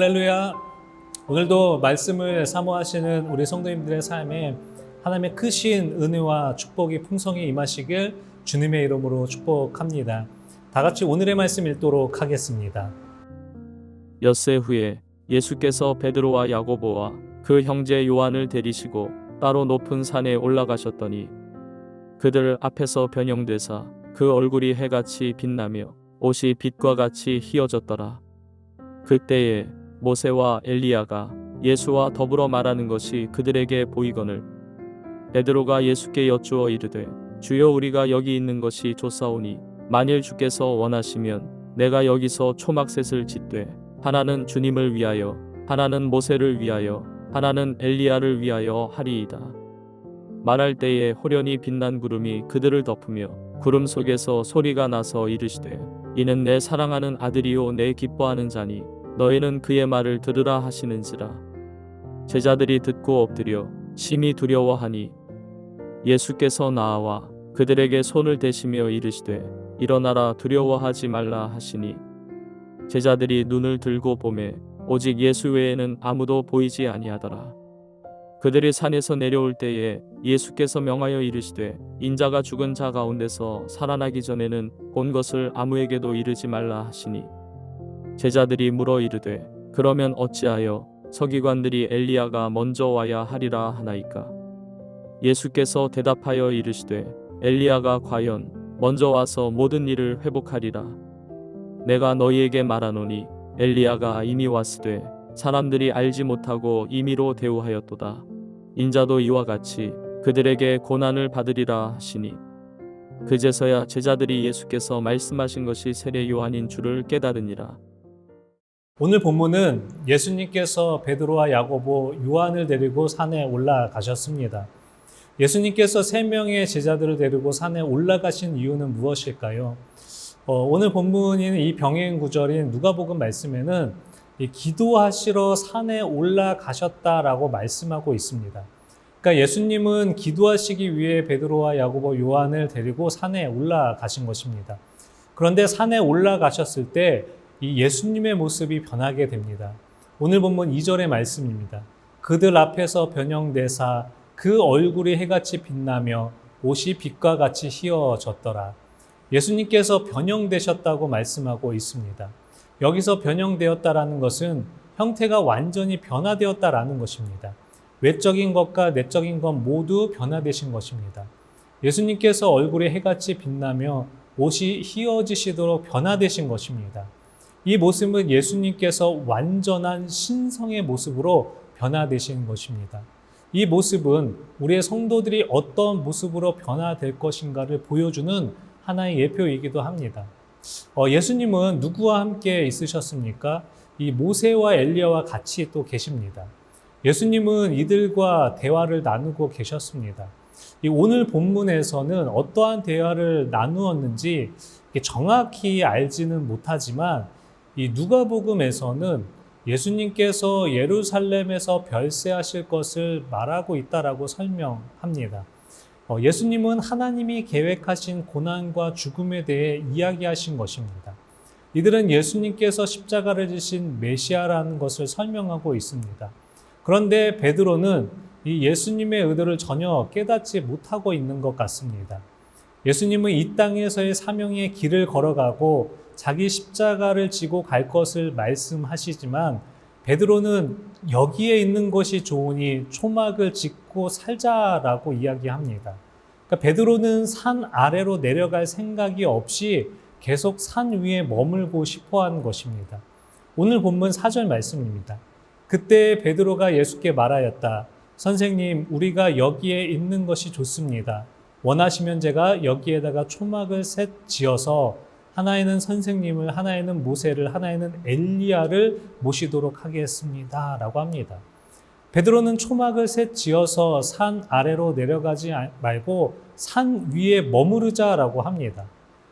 할렐루야. 오늘도 말씀을 사모하시는 우리 성도님들의 삶에 하나님의 크신 은혜와 축복이 풍성히 임하시길 주님의 이름으로 축복합니다. 다 같이 오늘의 말씀 읽도록 하겠습니다. 엿새 후에 예수께서 베드로와 야고보와 그 형제 요한을 데리시고 따로 높은 산에 올라가셨더니 그들 앞에서 변형되사 그 얼굴이 해같이 빛나며 옷이 빛과 같이 희어졌더라. 그때에 모세와 엘리야가 예수와 더불어 말하는 것이 그들에게 보이거늘 베드로가 예수께 여쭈어 이르되 주여, 우리가 여기 있는 것이 좋사오니 만일 주께서 원하시면 내가 여기서 초막셋을 짓되 하나는 주님을 위하여, 하나는 모세를 위하여, 하나는 엘리야를 위하여 하리이다. 말할 때에 호련히 빛난 구름이 그들을 덮으며 구름 속에서 소리가 나서 이르시되 이는 내 사랑하는 아들이요 내 기뻐하는 자니 너희는 그의 말을 들으라 하시는지라. 제자들이 듣고 엎드려 심히 두려워하니 예수께서 나아와 그들에게 손을 대시며 이르시되 일어나라, 두려워하지 말라 하시니 제자들이 눈을 들고 보매 오직 예수 외에는 아무도 보이지 아니하더라. 그들이 산에서 내려올 때에 예수께서 명하여 이르시되 인자가 죽은 자 가운데서 살아나기 전에는 본 것을 아무에게도 이르지 말라 하시니 제자들이 물어 이르되 그러면 어찌하여 서기관들이 엘리야가 먼저 와야 하리라 하나이까? 예수께서 대답하여 이르시되 엘리야가 과연 먼저 와서 모든 일을 회복하리라. 내가 너희에게 말하노니 엘리야가 이미 왔으되 사람들이 알지 못하고 임의로 대우하였도다. 인자도 이와 같이 그들에게 고난을 받으리라 하시니 그제서야 제자들이 예수께서 말씀하신 것이 세례 요한인 줄을 깨달으니라. 오늘 본문은 예수님께서 베드로와 야고보, 요한을 데리고 산에 올라가셨습니다. 예수님께서 3명의 제자들을 데리고 산에 올라가신 이유는 무엇일까요? 오늘 본문인 이 병행 구절인 누가복음 말씀에는 기도하시러 산에 올라가셨다라고 말씀하고 있습니다. 그러니까 예수님은 기도하시기 위해 베드로와 야고보, 요한을 데리고 산에 올라가신 것입니다. 그런데 산에 올라가셨을 때 이 예수님의 모습이 변하게 됩니다. 오늘 본문 2절의 말씀입니다. 그들 앞에서 변형되사 그 얼굴이 해같이 빛나며 옷이 빛과 같이 희어졌더라. 예수님께서 변형되셨다고 말씀하고 있습니다. 여기서 변형되었다라는 것은 형태가 완전히 변화되었다라는 것입니다. 외적인 것과 내적인 것 모두 변화되신 것입니다. 예수님께서 얼굴이 해같이 빛나며 옷이 희어지시도록 변화되신 것입니다. 이 모습은 예수님께서 완전한 신성의 모습으로 변화되신 것입니다. 이 모습은 우리의 성도들이 어떤 모습으로 변화될 것인가를 보여주는 하나의 예표이기도 합니다. 예수님은 누구와 함께 있으셨습니까? 이 모세와 엘리야와 같이 또 계십니다. 예수님은 이들과 대화를 나누고 계셨습니다. 이 오늘 본문에서는 어떠한 대화를 나누었는지 정확히 알지는 못하지만 이 누가복음에서는 예수님께서 예루살렘에서 별세하실 것을 말하고 있다라고 설명합니다. 예수님은 하나님이 계획하신 고난과 죽음에 대해 이야기하신 것입니다. 이들은 예수님께서 십자가를 지신 메시아라는 것을 설명하고 있습니다. 그런데 베드로는 이 예수님의 의도를 전혀 깨닫지 못하고 있는 것 같습니다. 예수님은 이 땅에서의 사명의 길을 걸어가고 자기 십자가를 지고 갈 것을 말씀하시지만 베드로는 여기에 있는 것이 좋으니 초막을 짓고 살자라고 이야기합니다. 그러니까 베드로는 산 아래로 내려갈 생각이 없이 계속 산 위에 머물고 싶어 하는 것입니다. 오늘 본문 4절 말씀입니다. 그때 베드로가 예수께 말하였다. 선생님, 우리가 여기에 있는 것이 좋습니다. 원하시면 제가 여기에다가 초막을 셋 지어서 하나에는 선생님을, 하나에는 모세를, 하나에는 엘리야를 모시도록 하겠습니다. 라고 합니다. 베드로는 초막을 셋 지어서 산 아래로 내려가지 말고 산 위에 머무르자라고 합니다.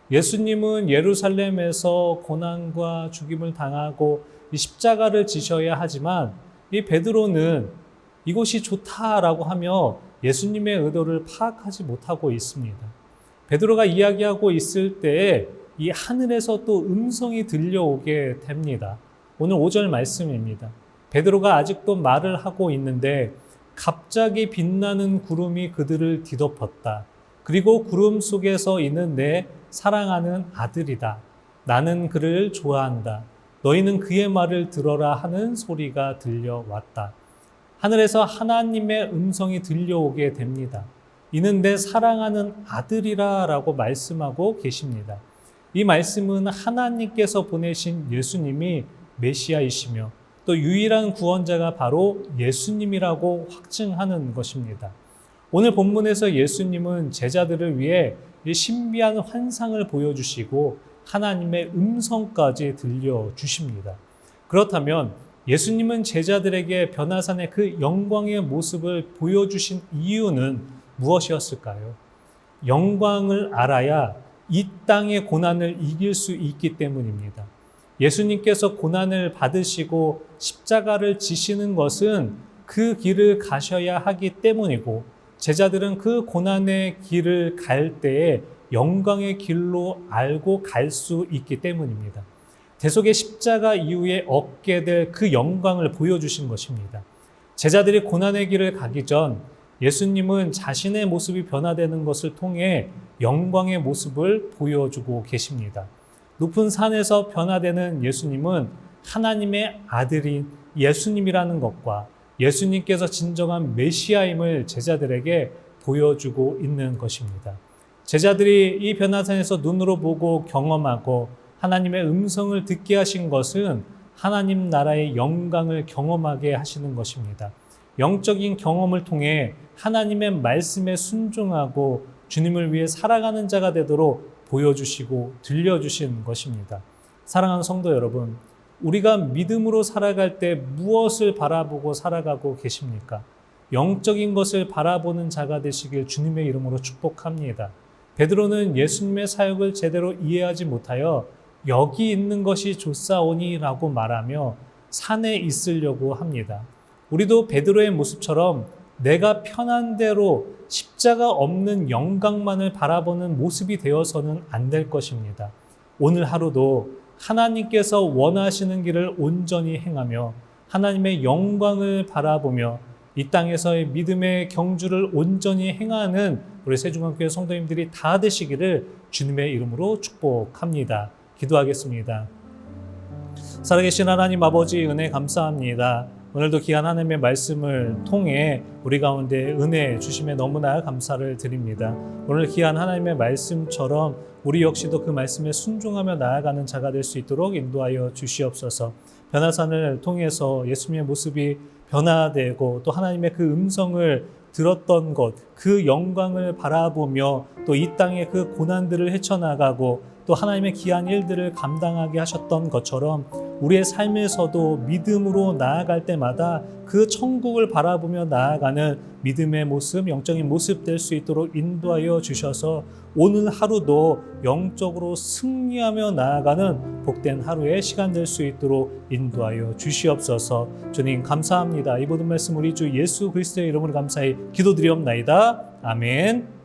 예수님은 예루살렘에서 고난과 죽임을 당하고 이 십자가를 지셔야 하지만 이 베드로는 이곳이 좋다라고 하며 예수님의 의도를 파악하지 못하고 있습니다. 베드로가 이야기하고 있을 때에 이 하늘에서 또 음성이 들려오게 됩니다. 오늘 5절 말씀입니다. 베드로가 아직도 말을 하고 있는데 갑자기 빛나는 구름이 그들을 뒤덮었다. 그리고 구름 속에서 이는 내 사랑하는 아들이다. 나는 그를 좋아한다. 너희는 그의 말을 들어라 하는 소리가 들려왔다. 하늘에서 하나님의 음성이 들려오게 됩니다. 이는 내 사랑하는 아들이라 라고 말씀하고 계십니다. 이 말씀은 하나님께서 보내신 예수님이 메시아이시며 또 유일한 구원자가 바로 예수님이라고 확증하는 것입니다. 오늘 본문에서 예수님은 제자들을 위해 이 신비한 환상을 보여주시고 하나님의 음성까지 들려주십니다. 그렇다면 예수님은 제자들에게 변화산의 그 영광의 모습을 보여주신 이유는 무엇이었을까요? 영광을 알아야 이 땅의 고난을 이길 수 있기 때문입니다. 예수님께서 고난을 받으시고 십자가를 지시는 것은 그 길을 가셔야 하기 때문이고 제자들은 그 고난의 길을 갈 때에 영광의 길로 알고 갈 수 있기 때문입니다. 대속의 십자가 이후에 얻게 될 그 영광을 보여주신 것입니다. 제자들이 고난의 길을 가기 전 예수님은 자신의 모습이 변화되는 것을 통해 영광의 모습을 보여주고 계십니다. 높은 산에서 변화되는 예수님은 하나님의 아들인 예수님이라는 것과 예수님께서 진정한 메시아임을 제자들에게 보여주고 있는 것입니다. 제자들이 이 변화산에서 눈으로 보고 경험하고 하나님의 음성을 듣게 하신 것은 하나님 나라의 영광을 경험하게 하시는 것입니다. 영적인 경험을 통해 하나님의 말씀에 순종하고 주님을 위해 살아가는 자가 되도록 보여주시고 들려주신 것입니다. 사랑하는 성도 여러분, 우리가 믿음으로 살아갈 때 무엇을 바라보고 살아가고 계십니까? 영적인 것을 바라보는 자가 되시길 주님의 이름으로 축복합니다. 베드로는 예수님의 사역을 제대로 이해하지 못하여 여기 있는 것이 좋사오니라고 말하며 산에 있으려고 합니다. 우리도 베드로의 모습처럼 내가 편한 대로 십자가 없는 영광만을 바라보는 모습이 되어서는 안 될 것입니다. 오늘 하루도 하나님께서 원하시는 길을 온전히 행하며 하나님의 영광을 바라보며 이 땅에서의 믿음의 경주를 온전히 행하는 우리 세종학교회 성도님들이 다 되시기를 주님의 이름으로 축복합니다. 기도하겠습니다. 살아계신 하나님 아버지 은혜 감사합니다. 오늘도 귀한 하나님의 말씀을 통해 우리 가운데 은혜 주심에 너무나 감사를 드립니다. 오늘 귀한 하나님의 말씀처럼 우리 역시도 그 말씀에 순종하며 나아가는 자가 될 수 있도록 인도하여 주시옵소서. 변화산을 통해서 예수님의 모습이 변화되고 또 하나님의 그 음성을 들었던 것, 그 영광을 바라보며 또 이 땅의 그 고난들을 헤쳐나가고 또 하나님의 귀한 일들을 감당하게 하셨던 것처럼 우리의 삶에서도 믿음으로 나아갈 때마다 그 천국을 바라보며 나아가는 믿음의 모습, 영적인 모습 될 수 있도록 인도하여 주셔서 오늘 하루도 영적으로 승리하며 나아가는 복된 하루의 시간 될 수 있도록 인도하여 주시옵소서. 주님 감사합니다. 이 모든 말씀 우리 주 예수 그리스도의 이름으로 감사히 기도드리옵나이다. 아멘.